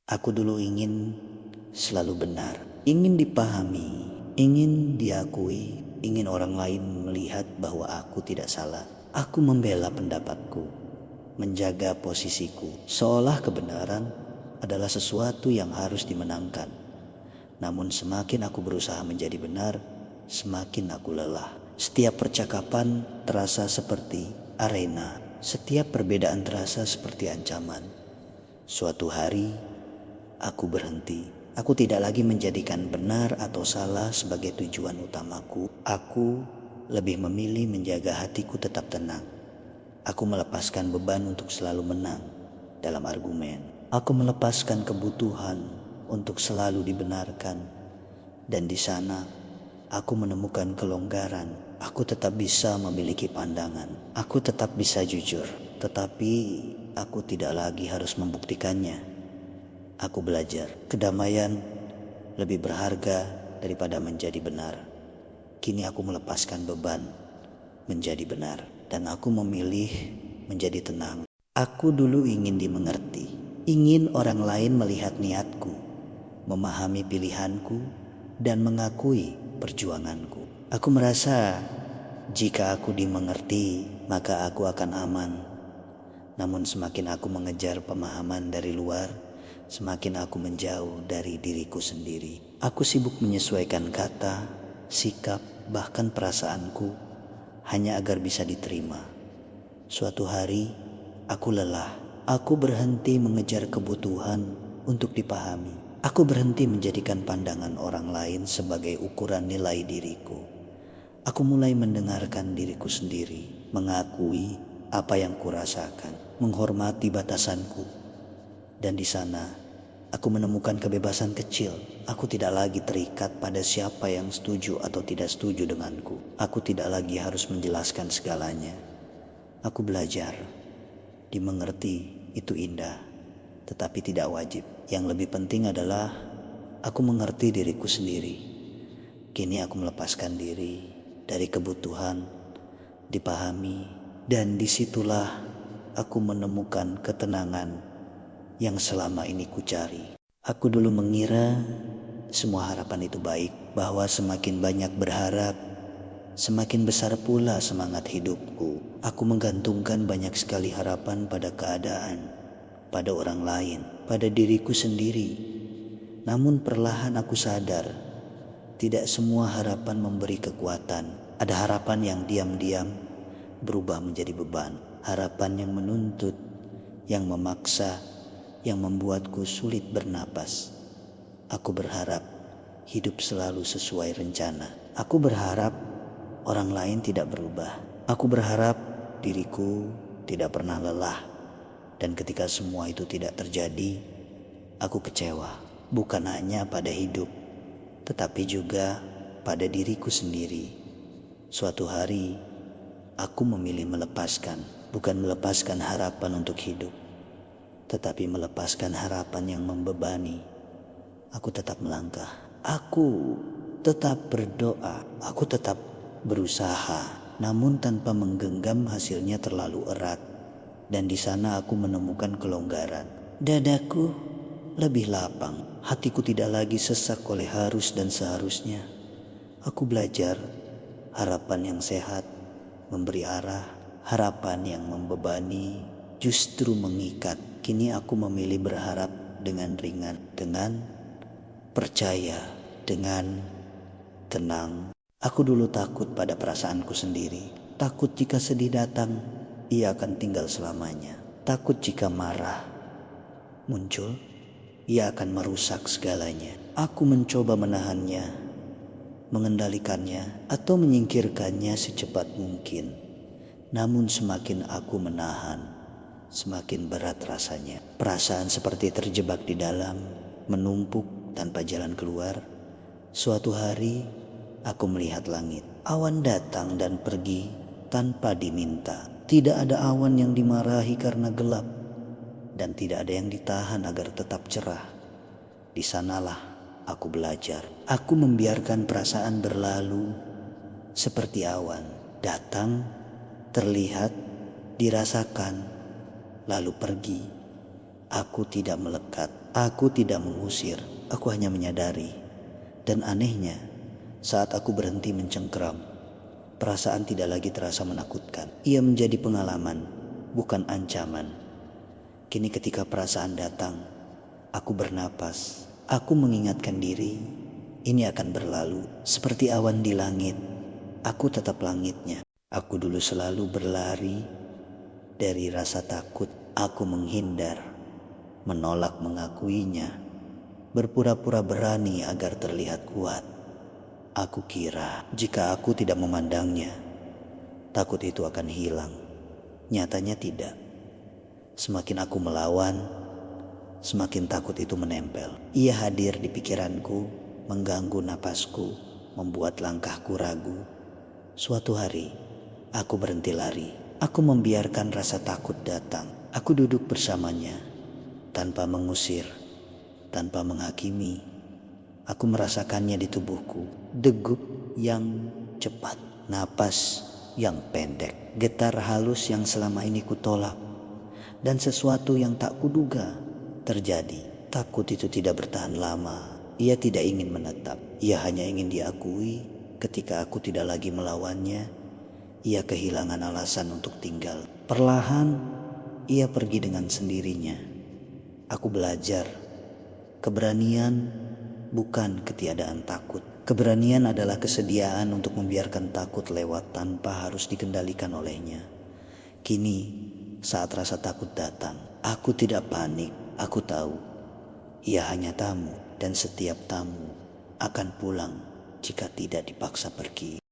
Aku dulu ingin selalu benar, ingin dipahami, ingin diakui, ingin orang lain melihat bahwa aku tidak salah. Aku membela pendapatku, menjaga posisiku, seolah kebenaran adalah sesuatu yang harus dimenangkan. Namun semakin aku berusaha menjadi benar, semakin aku lelah. Setiap percakapan terasa seperti arena, setiap perbedaan terasa seperti ancaman. Suatu hari, aku berhenti. Aku tidak lagi menjadikan benar atau salah sebagai tujuan utamaku. Aku lebih memilih menjaga hatiku tetap tenang. Aku melepaskan beban untuk selalu menang dalam argumen. Aku melepaskan kebutuhan untuk selalu dibenarkan. Dan di sana, aku menemukan kelonggaran. Aku tetap bisa memiliki pandangan. Aku tetap bisa jujur. Tetapi aku tidak lagi harus membuktikannya. Aku belajar, kedamaian lebih berharga daripada menjadi benar. Kini aku melepaskan beban menjadi benar, dan aku memilih menjadi tenang. Aku dulu ingin dimengerti, ingin orang lain melihat niatku, memahami pilihanku, dan mengakui perjuanganku. Aku merasa jika aku dimengerti, maka aku akan aman. Namun semakin aku mengejar pemahaman dari luar, semakin aku menjauh dari diriku sendiri. Aku sibuk menyesuaikan kata, sikap, bahkan perasaanku hanya agar bisa diterima. Suatu hari, aku lelah. Aku berhenti mengejar kebutuhan untuk dipahami. Aku berhenti menjadikan pandangan orang lain sebagai ukuran nilai diriku. Aku mulai mendengarkan diriku sendiri, mengakui apa yang kurasakan, menghormati batasanku. Dan di sana, aku menemukan kebebasan kecil. Aku tidak lagi terikat pada siapa yang setuju atau tidak setuju denganku. Aku tidak lagi harus menjelaskan segalanya. Aku belajar, dimengerti itu indah, tetapi tidak wajib. Yang lebih penting adalah aku mengerti diriku sendiri. Kini aku melepaskan diri dari kebutuhan dipahami, dan disitulah aku menemukan ketenangan yang selama ini ku cari. Aku dulu mengira semua harapan itu baik, bahwa semakin banyak berharap, semakin besar pula semangat hidupku. Aku menggantungkan banyak sekali harapan pada keadaan, pada orang lain, pada diriku sendiri. Namun perlahan aku sadar, tidak semua harapan memberi kekuatan. Ada harapan yang diam-diam berubah menjadi beban. Harapan yang menuntut, yang memaksa, yang membuatku sulit bernapas. Aku berharap hidup selalu sesuai rencana. Aku berharap orang lain tidak berubah. Aku berharap diriku tidak pernah lelah. Dan ketika semua itu tidak terjadi, aku kecewa. Bukan hanya pada hidup, tetapi juga pada diriku sendiri. Suatu hari, aku memilih melepaskan, bukan melepaskan harapan untuk hidup, tetapi melepaskan harapan yang membebani. Aku tetap melangkah, aku tetap berdoa, aku tetap berusaha, namun tanpa menggenggam hasilnya terlalu erat. Dan di sana aku menemukan kelonggaran. Dadaku lebih lapang, hatiku tidak lagi sesak oleh harus dan seharusnya. Aku belajar harapan yang sehat memberi arah, harapan yang membebani justru mengikat. Kini aku memilih berharap dengan ringan, dengan percaya, dengan tenang. Aku dulu takut pada perasaanku sendiri. Takut jika sedih datang, ia akan tinggal selamanya. Takut jika marah muncul, ia akan merusak segalanya. Aku mencoba menahannya, mengendalikannya, atau menyingkirkannya secepat mungkin. Namun semakin aku menahan, semakin berat rasanya. Perasaan seperti terjebak di dalam, menumpuk tanpa jalan keluar. Suatu hari, aku melihat langit. Awan datang dan pergi tanpa diminta. Tidak ada awan yang dimarahi karena gelap, dan tidak ada yang ditahan agar tetap cerah. Di sanalah aku belajar. Aku membiarkan perasaan berlalu seperti awan. Datang, terlihat, dirasakan, lalu pergi. Aku tidak melekat. Aku tidak mengusir, aku hanya menyadari. Dan anehnya, saat aku berhenti mencengkeram, perasaan tidak lagi terasa menakutkan. Ia menjadi pengalaman, bukan ancaman. Kini ketika perasaan datang, aku bernapas. Aku mengingatkan diri, ini akan berlalu. Seperti awan di langit, aku tetap langitnya. Aku dulu selalu berlari dari rasa takut. Aku menghindar, menolak mengakuinya, berpura-pura berani agar terlihat kuat. Aku kira jika aku tidak memandangnya, takut itu akan hilang. Nyatanya tidak. Semakin aku melawan, semakin takut itu menempel. Ia hadir di pikiranku, mengganggu napasku, membuat langkahku ragu. Suatu hari, aku berhenti lari. Aku membiarkan rasa takut datang. Aku duduk bersamanya, tanpa mengusir, tanpa menghakimi. Aku merasakannya di tubuhku, degup yang cepat, napas yang pendek, getar halus yang selama ini kutolak, dan sesuatu yang tak kuduga terjadi. Takut itu tidak bertahan lama. Ia tidak ingin menetap. Ia hanya ingin diakui. Ketika aku tidak lagi melawannya, ia kehilangan alasan untuk tinggal. Perlahan, ia pergi dengan sendirinya. Aku belajar, keberanian bukan ketiadaan takut. Keberanian adalah kesediaan untuk membiarkan takut lewat tanpa harus dikendalikan olehnya. Kini, saat rasa takut datang, aku tidak panik. Aku tahu, ia hanya tamu dan setiap tamu akan pulang jika tidak dipaksa pergi.